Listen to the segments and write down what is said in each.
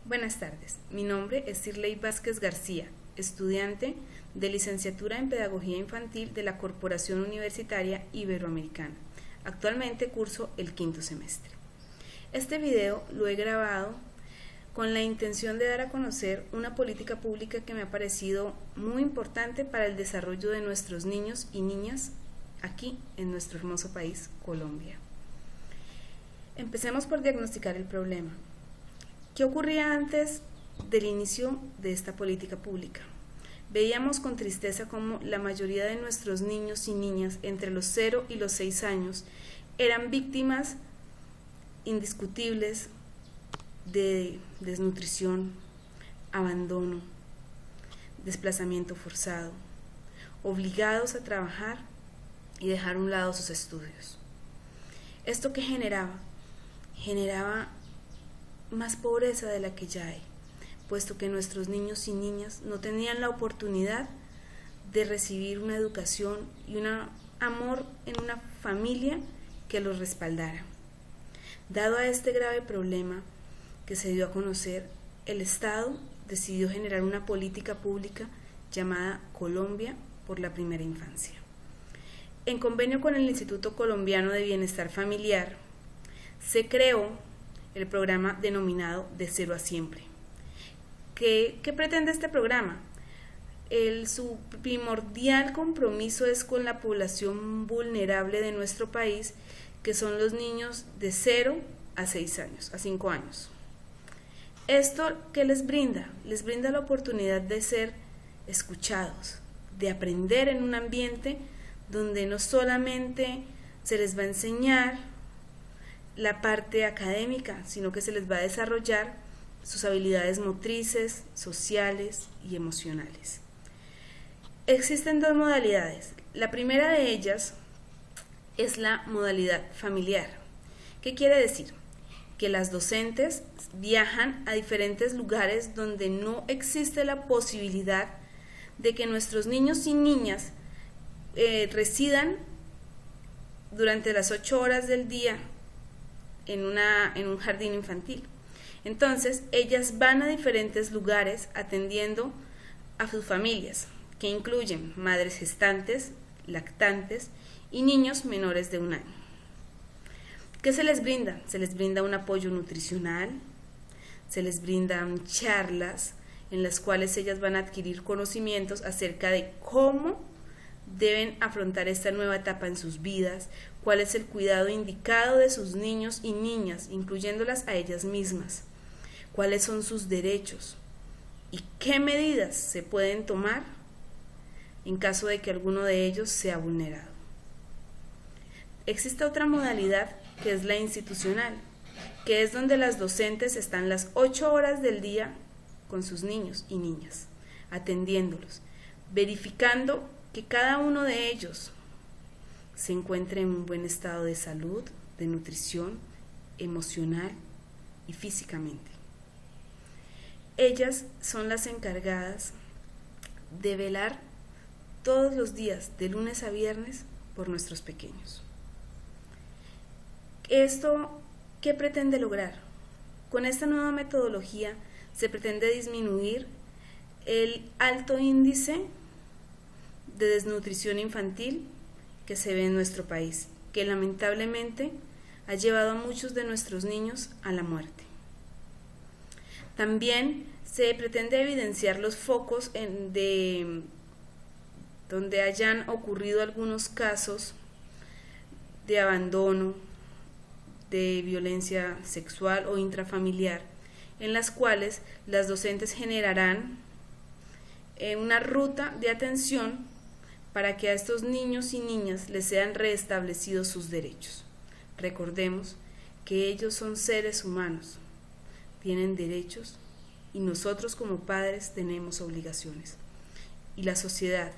Buenas tardes, mi nombre es Sirley Vázquez García, estudiante de licenciatura en Pedagogía Infantil de la Corporación Universitaria Iberoamericana. Actualmente curso el quinto semestre. Este video lo he grabado con la intención de dar a conocer una política pública que me ha parecido muy importante para el desarrollo de nuestros niños y niñas aquí en nuestro hermoso país, Colombia. Empecemos por diagnosticar el problema. ¿Qué ocurría antes del inicio de esta política pública? Veíamos con tristeza cómo la mayoría de nuestros niños y niñas entre los 0 y los 6 años eran víctimas indiscutibles de desnutrición, abandono, desplazamiento forzado, obligados a trabajar y dejar a un lado sus estudios. ¿Esto qué generaba? Generaba más pobreza de la que ya hay, puesto que nuestros niños y niñas no tenían la oportunidad de recibir una educación y un amor en una familia que los respaldara. Dado a este grave problema que se dio a conocer, el Estado decidió generar una política pública llamada Colombia por la Primera Infancia. En convenio con el Instituto Colombiano de Bienestar Familiar, se creó el programa denominado De Cero a Siempre. ¿Qué pretende este programa? Su primordial compromiso es con la población vulnerable de nuestro país, que son los niños de 0 a 6 años, a 5 años. ¿Esto qué les brinda? Les brinda la oportunidad de ser escuchados, de aprender en un ambiente donde no solamente se les va a enseñar la parte académica, sino que se les va a desarrollar sus habilidades motrices, sociales y emocionales. Existen dos modalidades. La primera de ellas es la modalidad familiar. ¿Qué quiere decir? Que las docentes viajan a diferentes lugares donde no existe la posibilidad de que nuestros niños y niñas residan durante las 8 horas del día en un jardín infantil. Entonces, ellas van a diferentes lugares atendiendo a sus familias, que incluyen madres gestantes, lactantes y niños menores de 1 año. ¿Qué se les brinda? Se les brinda un apoyo nutricional, se les brindan charlas en las cuales ellas van a adquirir conocimientos acerca de cómo deben afrontar esta nueva etapa en sus vidas, cuál es el cuidado indicado de sus niños y niñas, incluyéndolas a ellas mismas, cuáles son sus derechos y qué medidas se pueden tomar en caso de que alguno de ellos sea vulnerado. Existe otra modalidad que es la institucional, que es donde las docentes están las 8 horas del día con sus niños y niñas, atendiéndolos, verificando que cada uno de ellos se encuentre en un buen estado de salud, de nutrición, emocional y físicamente. Ellas son las encargadas de velar todos los días, de lunes a viernes, por nuestros pequeños. ¿Esto qué pretende lograr? Con esta nueva metodología se pretende disminuir el alto índice de desnutrición infantil que se ve en nuestro país, que lamentablemente ha llevado a muchos de nuestros niños a la muerte. También se pretende evidenciar los focos donde hayan ocurrido algunos casos de abandono, de violencia sexual o intrafamiliar, en las cuales las docentes generarán una ruta de atención para que a estos niños y niñas les sean reestablecidos sus derechos. Recordemos que ellos son seres humanos, tienen derechos y nosotros como padres tenemos obligaciones. Y la sociedad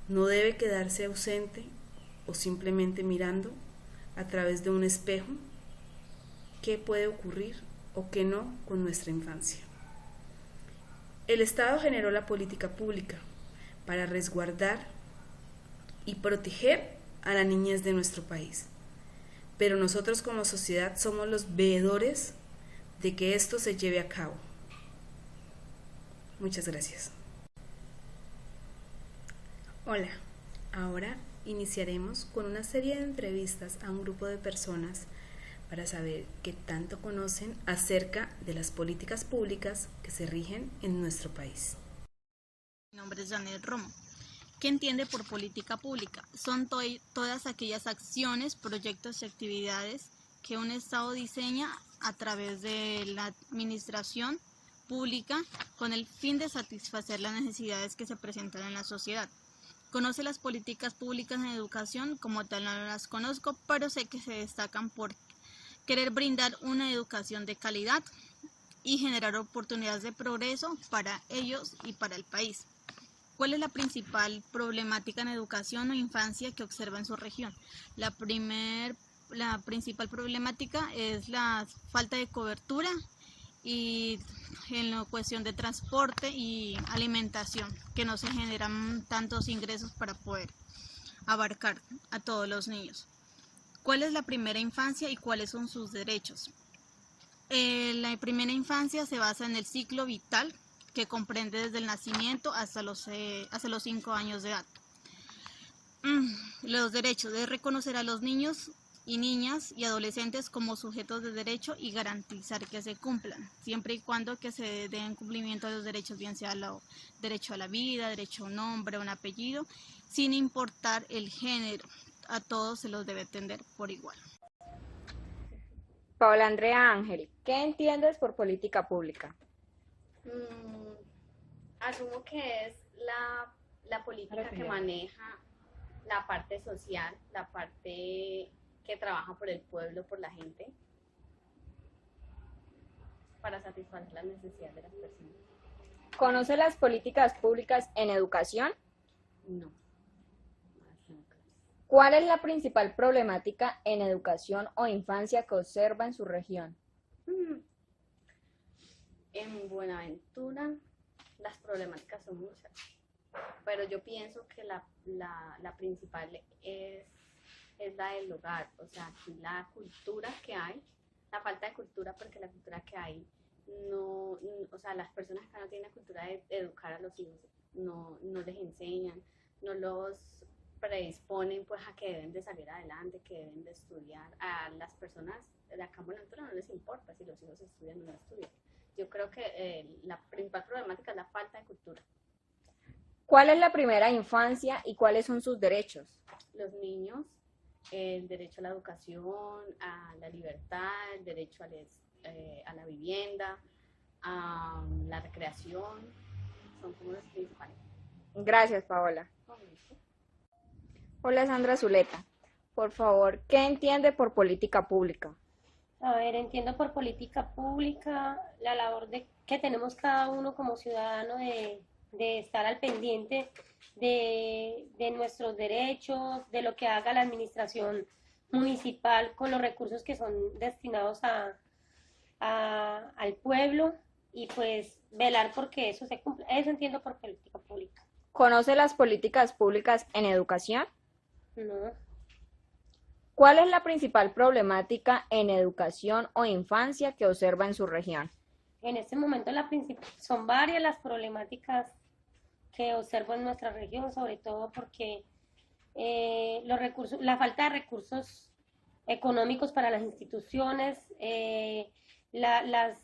no debe quedarse ausente o simplemente mirando a través de un espejo qué puede ocurrir o qué no con nuestra infancia. El Estado generó la política pública para resguardar y proteger a la niñez de nuestro país, pero nosotros como sociedad somos los veedores de que esto se lleve a cabo. Muchas gracias. Hola, ahora iniciaremos con una serie de entrevistas a un grupo de personas para saber qué tanto conocen acerca de las políticas públicas que se rigen en nuestro país. Mi nombre es Janet Romo. ¿Qué entiende por política pública? Son todas aquellas acciones, proyectos y actividades que un Estado diseña a través de la administración pública con el fin de satisfacer las necesidades que se presentan en la sociedad. Conoce las políticas públicas en educación, como tal no las conozco, pero sé que se destacan por querer brindar una educación de calidad y generar oportunidades de progreso para ellos y para el país. ¿Cuál es la principal problemática en educación o infancia que observa en su región? La principal problemática es la falta de cobertura y en la cuestión de transporte y alimentación, que no se generan tantos ingresos para poder abarcar a todos los niños. ¿Cuál es la primera infancia y cuáles son sus derechos? La primera infancia se basa en el ciclo vital, que comprende desde el nacimiento hasta los 5 años de edad. Los derechos es reconocer a los niños y niñas y adolescentes como sujetos de derecho y garantizar que se cumplan, siempre y cuando que se den cumplimiento a los derechos, bien sea el derecho a la vida, derecho a un nombre, un apellido, sin importar el género. A todos se los debe atender por igual. Paola Andrea Ángel, ¿qué entiendes por política pública? Asumo que es la política que maneja la parte social, la parte que trabaja por el pueblo, por la gente, para satisfacer las necesidades de las personas. ¿Conoce las políticas públicas en educación? No. ¿Cuál es la principal problemática en educación o infancia que observa en su región? En Buenaventura las problemáticas son muchas, pero yo pienso que la principal es la del hogar, o sea, aquí la cultura que hay, la falta de cultura, porque la cultura que hay, no, o sea, las personas acá no tienen la cultura de educar a los hijos, no les enseñan, no los predisponen pues a que deben de salir adelante, que deben de estudiar. A las personas de acá en Buenaventura no les importa si los hijos estudian o no estudian. Yo creo que la principal problemática es la falta de cultura. ¿Cuál es la primera infancia y cuáles son sus derechos? Los niños, el derecho a la educación, a la libertad, el derecho a la vivienda, a la recreación, son como los principales. Gracias, Paola. Hola, Sandra Zuleta. Por favor, ¿qué entiende por política pública? A ver, entiendo por política pública la labor que tenemos cada uno como ciudadano de estar al pendiente de nuestros derechos, de lo que haga la administración municipal con los recursos que son destinados al pueblo y pues velar porque eso se cumpla. Eso entiendo por política pública. ¿Conoce las políticas públicas en educación? No. ¿Cuál es la principal problemática en educación o infancia que observa en su región? En este momento son varias las problemáticas que observo en nuestra región, sobre todo porque la falta de recursos económicos para las instituciones, las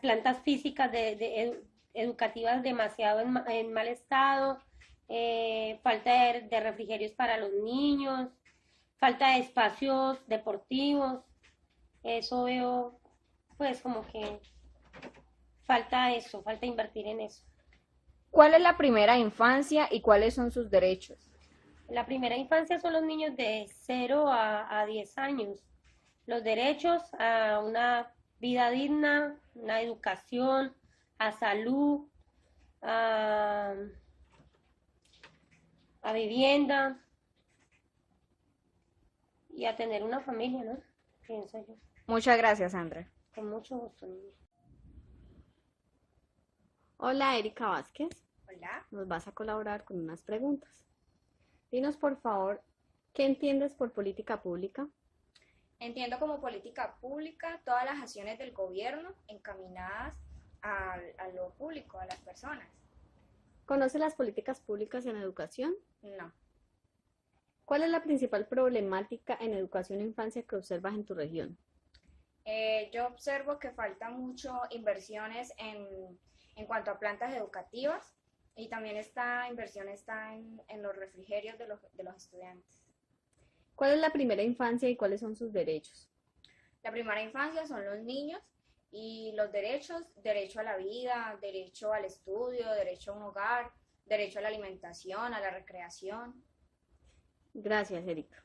plantas físicas educativas demasiado en mal estado, falta de refrigerios para los niños, falta de espacios deportivos. Eso veo pues como que falta invertir en eso. ¿Cuál es la primera infancia y cuáles son sus derechos? La primera infancia son los niños de 0 a 10 años. Los derechos a una vida digna, una educación, a salud, a vivienda y a tener una familia, ¿no? Pienso yo. Muchas gracias, Sandra. Con mucho gusto, niña. Hola, Erika Vázquez. Hola. Nos vas a colaborar con unas preguntas. Dinos, por favor, ¿qué entiendes por política pública? Entiendo como política pública todas las acciones del gobierno encaminadas a lo público, a las personas. ¿Conoce las políticas públicas en educación? No. ¿Cuál es la principal problemática en educación e infancia que observas en tu región? Yo observo que falta mucho inversiones en cuanto a plantas educativas y también esta inversión está en los refrigerios de los estudiantes. ¿Cuál es la primera infancia y cuáles son sus derechos? La primera infancia son los niños y los derechos, derecho a la vida, derecho al estudio, derecho a un hogar, derecho a la alimentación, a la recreación. Gracias, Erika.